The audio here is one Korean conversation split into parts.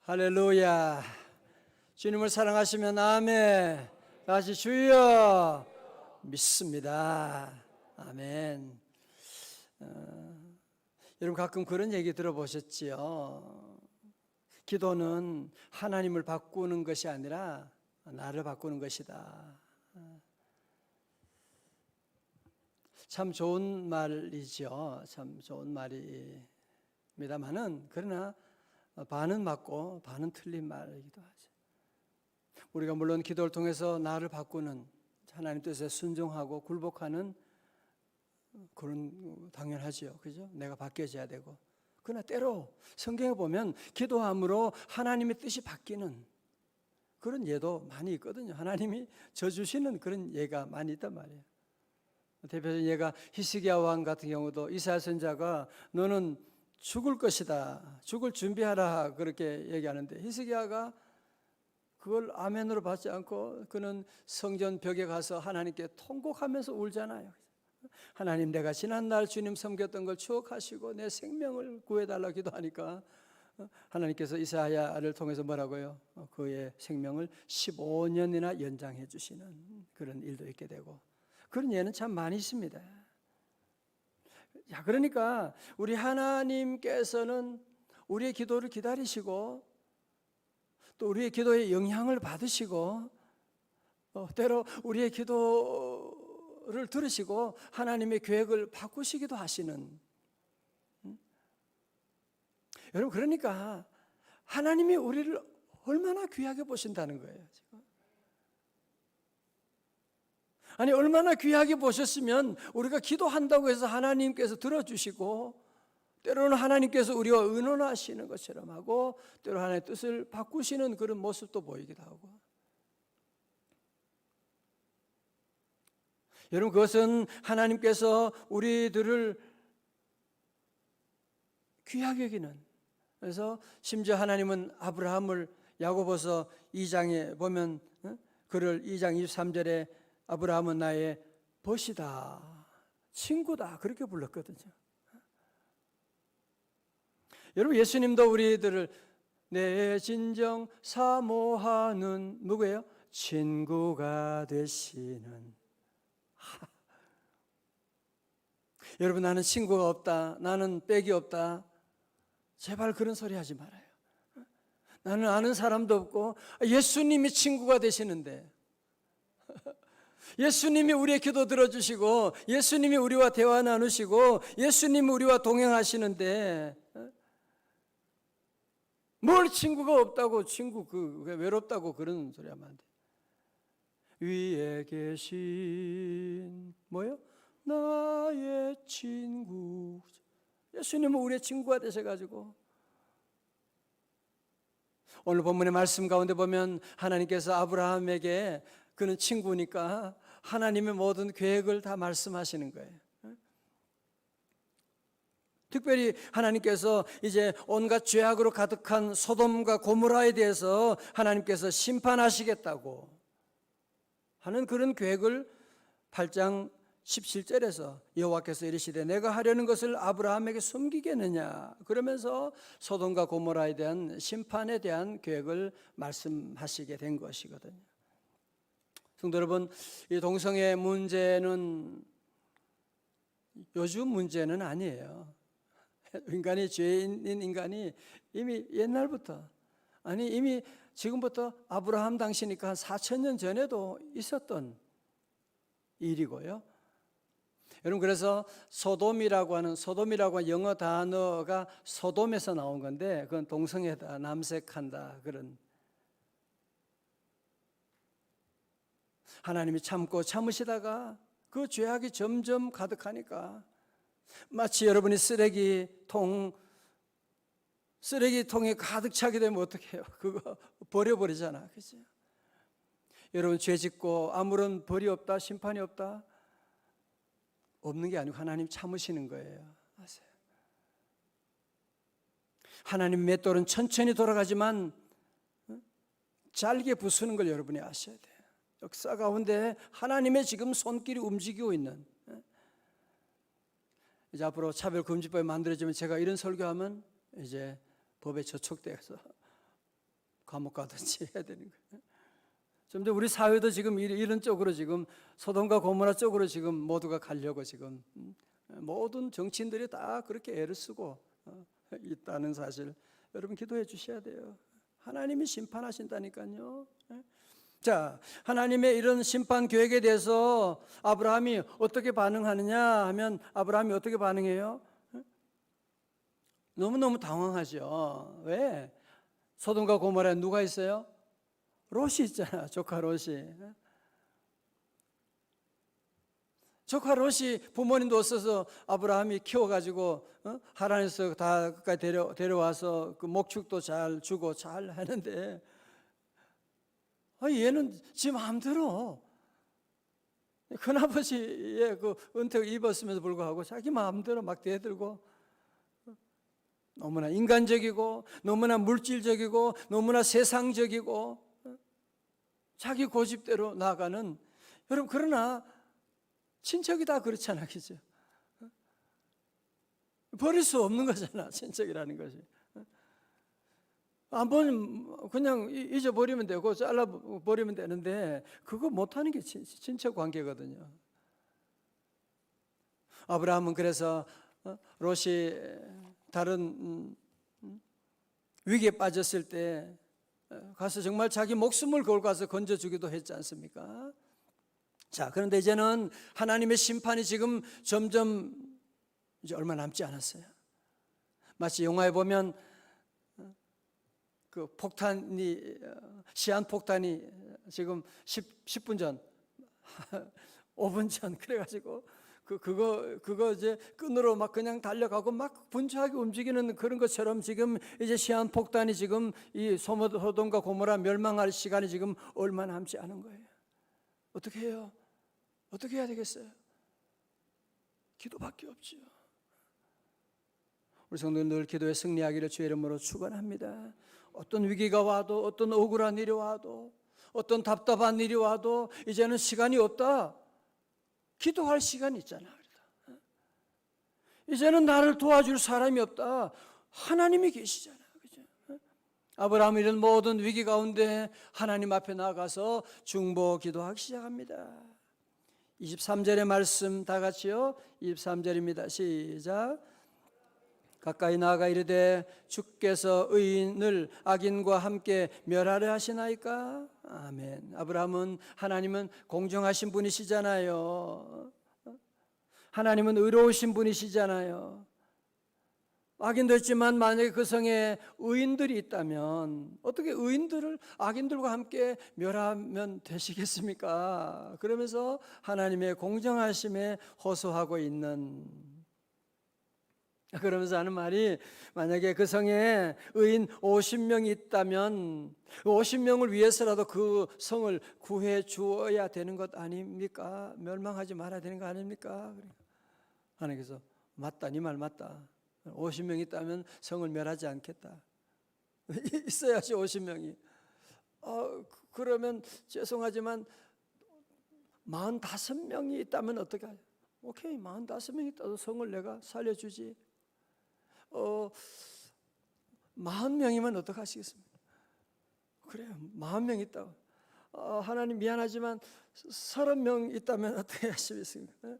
할렐루야. 주님을 사랑하시면 아멘. 다시 주여 믿습니다. 아멘. 여러분 가끔 그런 얘기 들어보셨지요? 기도는 하나님을 바꾸는 것이 아니라 나를 바꾸는 것이다. 참 좋은 말이죠. 참 좋은 말입니다만은 그러나 반은 맞고 반은 틀린 말이기도 하죠. 우리가 물론 기도를 통해서 나를 바꾸는 하나님 뜻에 순종하고 굴복하는 그런 당연하지요. 그죠? 내가 바뀌어져야 되고. 그러나 때로 성경에 보면 기도함으로 하나님의 뜻이 바뀌는 그런 예도 많이 있거든요. 하나님이 져주시는 그런 예가 많이 있단 말이에요. 대표적인 예가 히스기야 왕 같은 경우도 이사야 선지자가 너는 죽을 것이다. 죽을 준비하라. 그렇게 얘기하는데 히스기야가 그걸 아멘으로 받지 않고 그는 성전 벽에 가서 하나님께 통곡하면서 울잖아요. 하나님, 내가 지난날 주님 섬겼던 걸 추억하시고 내 생명을 구해달라고 기도하니까 하나님께서 이사야를 통해서 뭐라고요? 그의 생명을 15년이나 연장해 주시는 그런 일도 있게 되고 그런 예는 참 많이 있습니다. 야, 그러니까 우리 하나님께서는 우리의 기도를 기다리시고 또 우리의 기도에 영향을 받으시고 때로 우리의 기도를 들으시고 하나님의 계획을 바꾸시기도 하시는 여러분 그러니까 하나님이 우리를 얼마나 귀하게 보신다는 거예요. 지금. 아니 얼마나 귀하게 보셨으면 우리가 기도한다고 해서 하나님께서 들어주시고 때로는 하나님께서 우리와 의논하시는 것처럼 하고 때로 하나님의 뜻을 바꾸시는 그런 모습도 보이기도 하고 여러분 그것은 하나님께서 우리들을 귀하게 여기는 그래서 심지어 하나님은 아브라함을 야고보서 2장에 보면 그를 2장 23절에 아브라함은 나의 벗이다 친구다 그렇게 불렀거든요. 여러분 예수님도 우리들을 내 진정 사모하는 누구예요? 친구가 되시는 여러분 나는 친구가 없다 나는 백이 없다 제발 그런 소리 하지 말아요. 나는 아는 사람도 없고 예수님이 친구가 되시는데 예수님이 우리의 기도 들어주시고 예수님이 우리와 대화 나누시고 예수님이 우리와 동행하시는데 뭘 친구가 없다고 친구 외롭다고 그런 소리 하면 안 돼. 위에 계신 뭐요? 나의 친구. 예수님은 우리의 친구가 되셔가지고 오늘 본문의 말씀 가운데 보면 하나님께서 아브라함에게 그는 친구니까 하나님의 모든 계획을 다 말씀하시는 거예요. 특별히 하나님께서 이제 온갖 죄악으로 가득한 소돔과 고모라에 대해서 하나님께서 심판하시겠다고 하는 그런 계획을 8장 17절에서 여호와께서 이르시되 내가 하려는 것을 아브라함에게 숨기겠느냐 그러면서 소돔과 고모라에 대한 심판에 대한 계획을 말씀하시게 된 것이거든요. 성도 여러분, 이 동성애 문제는 요즘 문제는 아니에요. 인간이 죄인인 인간이 이미 옛날부터 아니 이미 지금부터 아브라함 당시니까 한 4,000년 전에도 있었던 일이고요. 여러분 그래서 소돔이라고 하는 영어 단어가 소돔에서 나온 건데 그건 동성애다 남색한다 그런 하나님이 참고 참으시다가 그 죄악이 점점 가득하니까 마치 여러분이 쓰레기통에 가득 차게 되면 어떻게 해요? 그거 버려버리잖아. 그죠? 여러분 죄 짓고 아무런 벌이 없다, 심판이 없다? 없는 게 아니고 하나님 참으시는 거예요. 아세요? 하나님 맷돌은 천천히 돌아가지만 잘게 부수는 걸 여러분이 아셔야 돼요. 역사 가운데 하나님의 지금 손길이 움직이고 있는 이제 앞으로 차별금지법이 만들어지면 제가 이런 설교하면 이제 법에 저촉돼서 감옥 가든지 해야 되는 거예요. 점점 우리 사회도 지금 이런 쪽으로 지금 소돔과 고모라 쪽으로 지금 모두가 가려고 지금 모든 정치인들이 다 그렇게 애를 쓰고 있다는 사실 여러분 기도해 주셔야 돼요. 하나님이 심판하신다니까요. 자, 하나님의 이런 심판 계획에 대해서 아브라함이 어떻게 반응하느냐 하면 아브라함이 어떻게 반응해요? 너무너무 당황하죠. 왜? 소돔과 고모라에 누가 있어요? 롯이 있잖아. 조카 롯이. 조카 롯이 부모님도 없어서 아브라함이 키워가지고 하란에서 다 끝까지 데려와서 그 목축도 잘 주고 잘 하는데 얘는 지 마음대로 큰아버지의 그 은택을 입었음에도 불구하고 자기 마음대로 막 대들고 너무나 인간적이고 너무나 물질적이고 너무나 세상적이고 자기 고집대로 나아가는 여러분 그러나 친척이 다 그렇잖아, 그죠? 버릴 수 없는 거잖아, 친척이라는 것이. 한번 그냥 잊어버리면 되고 잘라버리면 되는데 그거 못하는 게 친척 관계거든요. 아브라함은 그래서 롯이 다른 위기에 빠졌을 때 가서 정말 자기 목숨을 걸고 가서 건져주기도 했지 않습니까? 자, 그런데 이제는 하나님의 심판이 지금 점점 이제 얼마 남지 않았어요. 마치 영화에 보면 그 폭탄이 시한폭탄이 지금 10분 전 5분 전 그래가지고 그거 이제 끈으로 막 그냥 달려가고 막 분주하게 움직이는 그런 것처럼 지금 이제 시한폭탄이 지금 이 소돔과 고모라 멸망할 시간이 지금 얼마 남지 않은 거예요. 어떻게 해요? 어떻게 해야 되겠어요? 기도밖에 없죠. 우리 성도는 늘 기도에 승리하기를 주의 이름으로 축원합니다. 어떤 위기가 와도 어떤 억울한 일이 와도 어떤 답답한 일이 와도 이제는 시간이 없다. 기도할 시간이 있잖아. 이제는 나를 도와줄 사람이 없다. 하나님이 계시잖아. 그죠? 아브라함은 이런 모든 위기 가운데 하나님 앞에 나가서 중보 기도하기 시작합니다. 23절의 말씀 다 같이요. 23절입니다. 시작. 가까이 나아가 이르되 주께서 의인을 악인과 함께 멸하려 하시나이까? 아멘. 아브라함은 하나님은 공정하신 분이시잖아요. 하나님은 의로우신 분이시잖아요. 악인도 있지만 만약에 그 성에 의인들이 있다면 어떻게 의인들을 악인들과 함께 멸하면 되시겠습니까? 그러면서 하나님의 공정하심에 호소하고 있는, 그러면서 하는 말이 만약에 그 성에 의인 50명이 있다면 50명을 위해서라도 그 성을 구해 주어야 되는 것 아닙니까? 멸망하지 말아야 되는 거 아닙니까? 하나님께서 맞다, 네 말 맞다. 50명 있다면 성을 멸하지 않겠다. 있어야지 50명이. 그러면 죄송하지만 45명이 있다면 어떻게 하냐? 오케이, 45명이 있다도 성을 내가 살려주지. 40명이면 어떻게 하시겠습니까? 그래요, 40명 있다고. 하나님 미안하지만 30명 있다면 어떻게 하시겠습니까?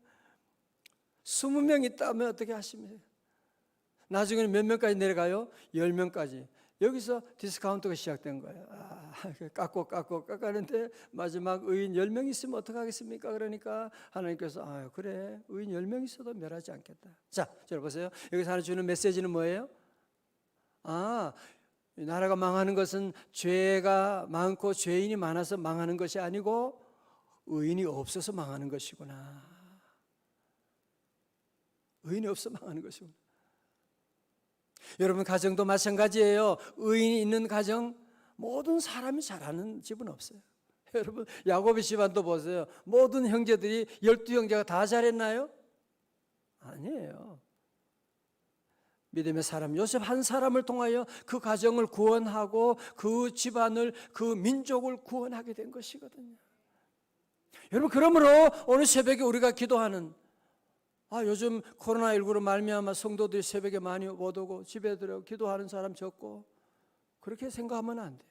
20명 있다면 어떻게 하십니까? 나중에는 몇 명까지 내려가요? 10명까지. 여기서 디스카운트가 시작된 거예요. 깎았는데 마지막 의인 10명 있으면 어떡하겠습니까? 그러니까 하나님께서 그래, 의인 10명 있어도 멸하지 않겠다. 자, 보세요. 여기서 하나 주는 메시지는 뭐예요? 나라가 망하는 것은 죄가 많고 죄인이 많아서 망하는 것이 아니고 의인이 없어서 망하는 것이구나. 의인이 없어 망하는 것이구나. 여러분 가정도 마찬가지예요. 의인이 있는 가정, 모든 사람이 잘하는 집은 없어요. 여러분 야곱의 집안도 보세요. 모든 형제들이 12형제가 다 잘했나요? 아니에요. 믿음의 사람 요셉 한 사람을 통하여 그 가정을 구원하고 그 집안을, 그 민족을 구원하게 된 것이거든요. 여러분 그러므로 오늘 새벽에 우리가 기도하는, 요즘 코로나19로 말미암아 성도들이 새벽에 많이 못 오고 집에 들어 기도하는 사람 적고 그렇게 생각하면 안 돼.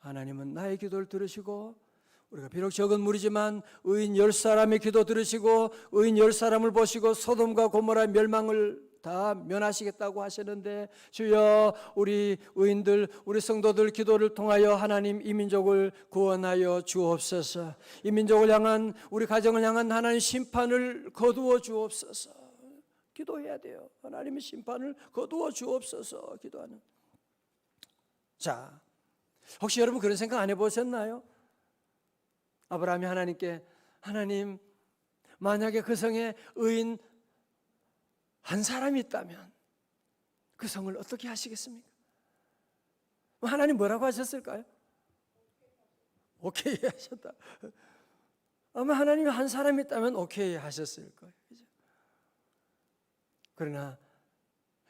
하나님은 나의 기도를 들으시고 우리가 비록 적은 무리지만 의인 10사람의 기도 들으시고 의인 10사람을 보시고 소돔과 고모라 멸망을 다 면하시겠다고 하시는데 주여 우리 의인들 우리 성도들 기도를 통하여 하나님 이 민족을 구원하여 주옵소서. 이 민족을 향한 우리 가정을 향한 하나님 심판을 거두어 주옵소서. 기도해야 돼요. 하나님의 심판을 거두어 주옵소서 기도하는. 자, 혹시 여러분 그런 생각 안 해보셨나요? 아브라함이 하나님께 하나님 만약에 그 성에 의인 한 사람이 있다면 그 성을 어떻게 하시겠습니까? 하나님 뭐라고 하셨을까요? 오케이 하셨다. 아마 하나님이 한 사람이 있다면 오케이 하셨을 거예요. 그죠? 그러나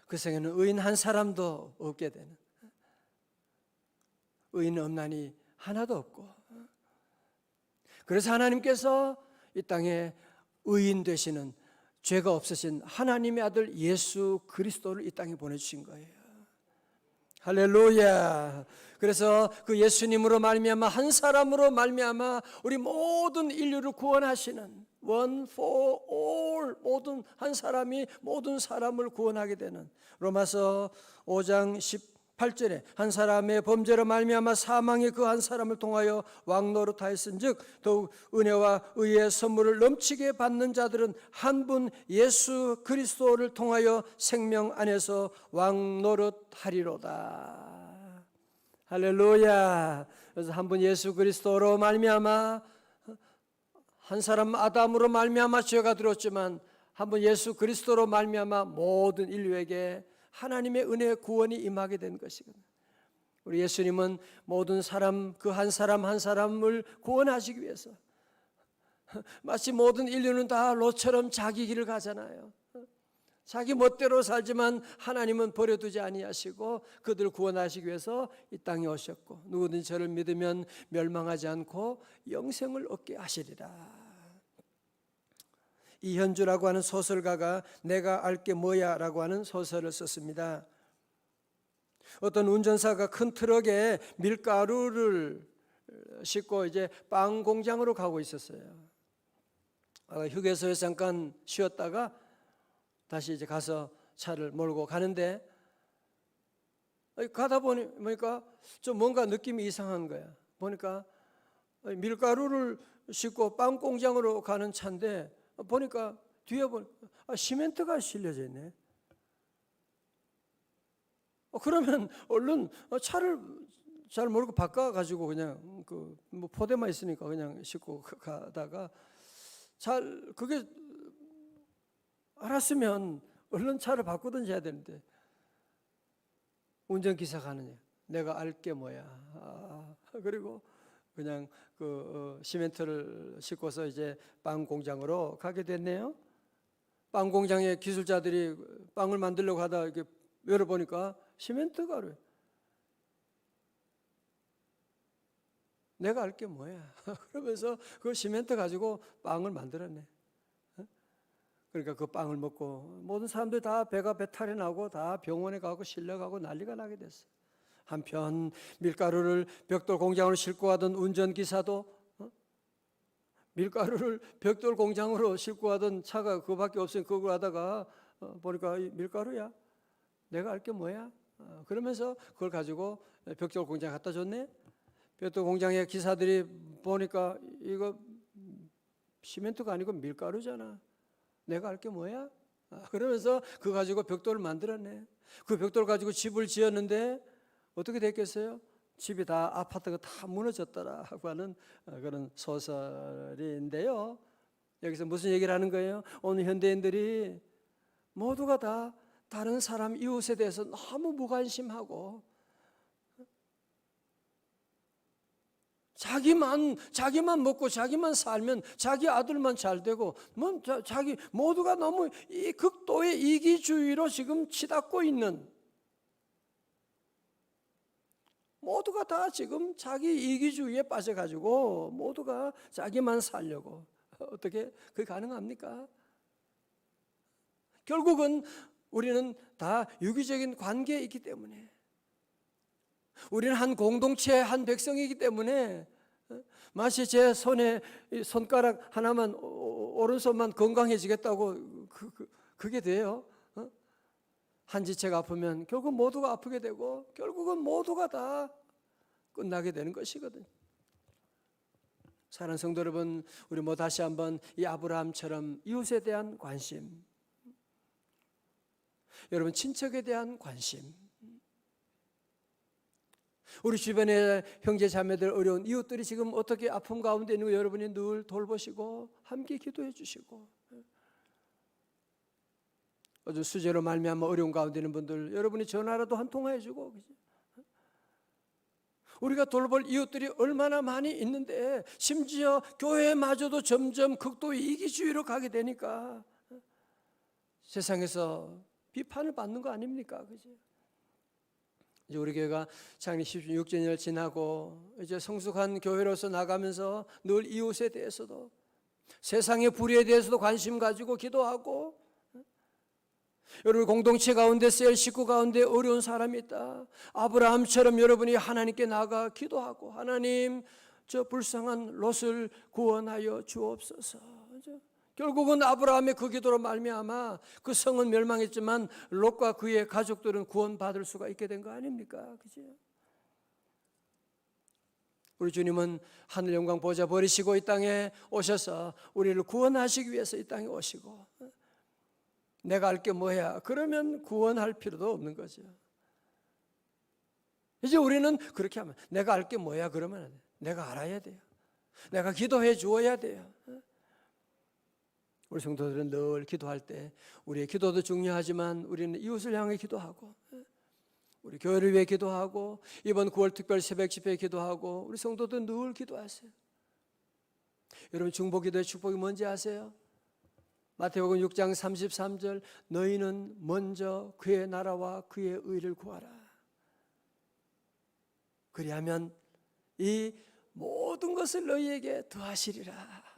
그 성에는 의인 한 사람도 없게 되는, 의인 없나니 하나도 없고, 그래서 하나님께서 이 땅에 의인 되시는 죄가 없으신 하나님의 아들 예수 그리스도를 이 땅에 보내주신 거예요. 할렐루야. 그래서 그 예수님으로 말미암아 한 사람으로 말미암아 우리 모든 인류를 구원하시는 one for all, 모든 한 사람이 모든 사람을 구원하게 되는 로마서 5장 18절에 한 사람의 범죄로 말미암아 사망이 그 한 사람을 통하여 왕노릇하였은즉 더욱 은혜와 의의 선물을 넘치게 받는 자들은 한 분 예수 그리스도를 통하여 생명 안에서 왕노릇하리로다. 할렐루야. 그래서 한 분 예수 그리스도로 말미암아 한 사람 아담으로 말미암아 죄가 들었지만 한 분 예수 그리스도로 말미암아 모든 인류에게 하나님의 은혜의 구원이 임하게 된 것이거든요. 우리 예수님은 모든 사람 그 한 사람 한 사람을 구원하시기 위해서 마치 모든 인류는 다 롯처럼 자기 길을 가잖아요. 자기 멋대로 살지만 하나님은 버려두지 아니하시고 그들을 구원하시기 위해서 이 땅에 오셨고 누구든지 저를 믿으면 멸망하지 않고 영생을 얻게 하시리라. 이현주라고 하는 소설가가 내가 알게 뭐야 라고 하는 소설을 썼습니다. 어떤 운전사가 큰 트럭에 밀가루를 싣고 이제 빵 공장으로 가고 있었어요. 휴게소에서 잠깐 쉬었다가 다시 이제 가서 차를 몰고 가는데 가다 보니까 좀 뭔가 느낌이 이상한 거야. 보니까 밀가루를 싣고 빵 공장으로 가는 차인데 보니까 뒤에 시멘트가 실려져 있네. 그러면 얼른 차를 잘 모르고 바꿔가지고 그냥 뭐 포대만 있으니까 그냥 싣고 가다가 잘 그게 알았으면 얼른 차를 바꾸든지 해야 되는데 운전기사가 하느냐 내가 알게 뭐야. 그리고 그냥 시멘트를 싣고서 이제 빵 공장으로 가게 됐네요. 빵 공장의 기술자들이 빵을 만들려고 하다 이렇게 열어보니까 시멘트 가루예요. 내가 알게 뭐야. 그러면서 그 시멘트 가지고 빵을 만들었네. 그러니까 그 빵을 먹고 모든 사람들이 다 배탈이 나고 다 병원에 가고 실려가고 난리가 나게 됐어요. 한편 밀가루를 벽돌 공장으로 싣고 가던 운전기사도 밀가루를 벽돌 공장으로 싣고 가던 차가 그거밖에 없으니 그걸 하다가 보니까 밀가루야 내가 알게 뭐야. 그러면서 그걸 가지고 벽돌 공장에 갖다 줬네. 벽돌 공장의 기사들이 보니까 이거 시멘트가 아니고 밀가루잖아. 내가 알게 뭐야. 그러면서 그거 가지고 벽돌을 만들었네. 그 벽돌 가지고 집을 지었는데 어떻게 됐겠어요? 집이 다 아파트가 다 무너졌더라고 하는 그런 소설인데요. 여기서 무슨 얘기를 하는 거예요? 오늘 현대인들이 모두가 다 다른 사람 이웃에 대해서 너무 무관심하고 자기만 먹고 자기만 살면 자기 아들만 잘 되고 자기 모두가 너무 이 극도의 이기주의로 지금 치닫고 있는 모두가 다 지금 자기 이기주의에 빠져가지고 모두가 자기만 살려고 어떻게 그게 가능합니까? 결국은 우리는 다 유기적인 관계에 있기 때문에 우리는 한 공동체, 한 백성이기 때문에 마치 제 손에 손가락 하나만, 오른손만 건강해지겠다고 그게 돼요. 한 지체가 아프면 결국 모두가 아프게 되고 결국은 모두가 다 끝나게 되는 것이거든요. 사랑하는 성도 여러분, 우리 다시 한번 이 아브라함처럼 이웃에 대한 관심, 여러분 친척에 대한 관심, 우리 주변의 형제 자매들, 어려운 이웃들이 지금 어떻게 아픔 가운데 있는 거 여러분이 늘 돌보시고 함께 기도해 주시고, 어떤 수제로 말미암아 어려운 가운데 있는 분들 여러분이 전화라도 한 통화해 주고, 우리가 돌볼 이웃들이 얼마나 많이 있는데 심지어 교회마저도 점점 극도 이기주의로 가게 되니까 세상에서 비판을 받는 거 아닙니까? 그죠? 이제 우리 교회가 창립 16주년을 지나고 이제 성숙한 교회로서 나가면서 늘 이웃에 대해서도, 세상의 불의에 대해서도 관심 가지고 기도하고, 여러분 공동체 가운데, 셀 식구 가운데 어려운 사람이 있다, 아브라함처럼 여러분이 하나님께 나가 기도하고, 하나님 저 불쌍한 롯을 구원하여 주옵소서. 결국은 아브라함의 그 기도로 말미암아 그 성은 멸망했지만 롯과 그의 가족들은 구원받을 수가 있게 된 거 아닙니까? 그죠? 우리 주님은 하늘 영광 보좌 버리시고 이 땅에 오셔서 우리를 구원하시기 위해서 이 땅에 오시고, 내가 알 게 뭐야? 그러면 구원할 필요도 없는 거죠. 이제 우리는 그렇게 하면, 내가 알 게 뭐야? 그러면 안 돼요. 내가 알아야 돼요. 내가 기도해 주어야 돼요. 우리 성도들은 늘 기도할 때 우리의 기도도 중요하지만 우리는 이웃을 향해 기도하고, 우리 교회를 위해 기도하고, 이번 9월 특별 새벽 집회에 기도하고, 우리 성도들 늘 기도하세요. 여러분 중보기도의 축복이 뭔지 아세요? 마태복음 6장 33절, 너희는 먼저 그의 나라와 그의 의를 구하라. 그리하면 이 모든 것을 너희에게 더하시리라.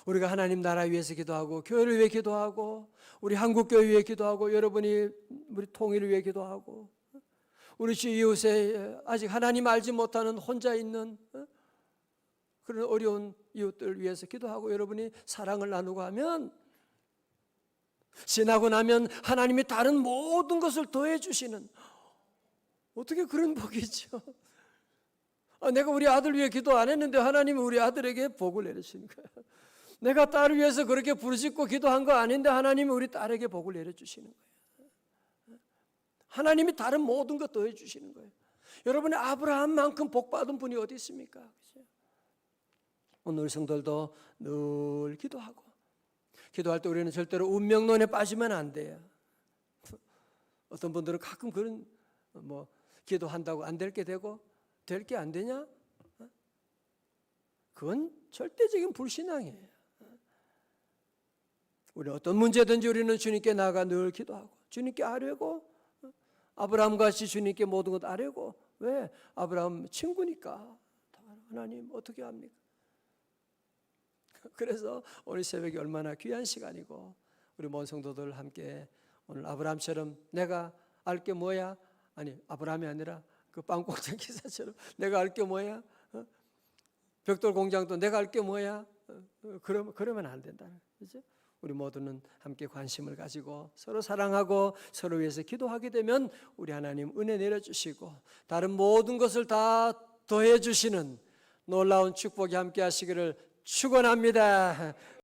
우리가 하나님 나라 위해서 기도하고, 교회를 위해 기도하고, 우리 한국교회 위해 기도하고, 여러분이 우리 통일을 위해 기도하고, 우리 주 이웃에 아직 하나님 알지 못하는 혼자 있는 그런 어려운 이웃들을 위해서 기도하고, 여러분이 사랑을 나누고 하면, 지나고 나면 하나님이 다른 모든 것을 더해 주시는, 어떻게 그런 복이 있죠? 내가 우리 아들 위해 기도 안 했는데 하나님이 우리 아들에게 복을 내리시는 거예요. 내가 딸을 위해서 그렇게 부르짖고 기도한 거 아닌데 하나님이 우리 딸에게 복을 내려주시는 거예요. 하나님이 다른 모든 것 더해 주시는 거예요. 여러분의 아브라함만큼 복받은 분이 어디 있습니까? 그렇죠? 오늘 성도들도 늘 기도하고, 기도할 때 우리는 절대로 운명론에 빠지면 안 돼요. 어떤 분들은 가끔 그런 기도한다고 안 될 게 되고 될 게 안 되냐? 그건 절대적인 불신앙이에요. 우리는 어떤 문제든지 우리는 주님께 나가 늘 기도하고, 주님께 아뢰고, 아브라함같이 주님께 모든 것 아뢰고. 왜? 아브라함 친구니까. 하나님 어떻게 합니까? 그래서 오늘 새벽이 얼마나 귀한 시간이고, 우리 모든 성도들 함께 오늘 아브라함처럼 내가 알 게 뭐야? 아니, 아브라함이 아니라 그 빵공장 기사처럼 내가 알 게 뭐야? 벽돌 공장도 내가 알 게 뭐야? 그러면 안 된다. 그렇죠? 우리 모두는 함께 관심을 가지고 서로 사랑하고 서로 위해서 기도하게 되면 우리 하나님 은혜 내려주시고 다른 모든 것을 다 더해 주시는 놀라운 축복이 함께 하시기를 축원합니다.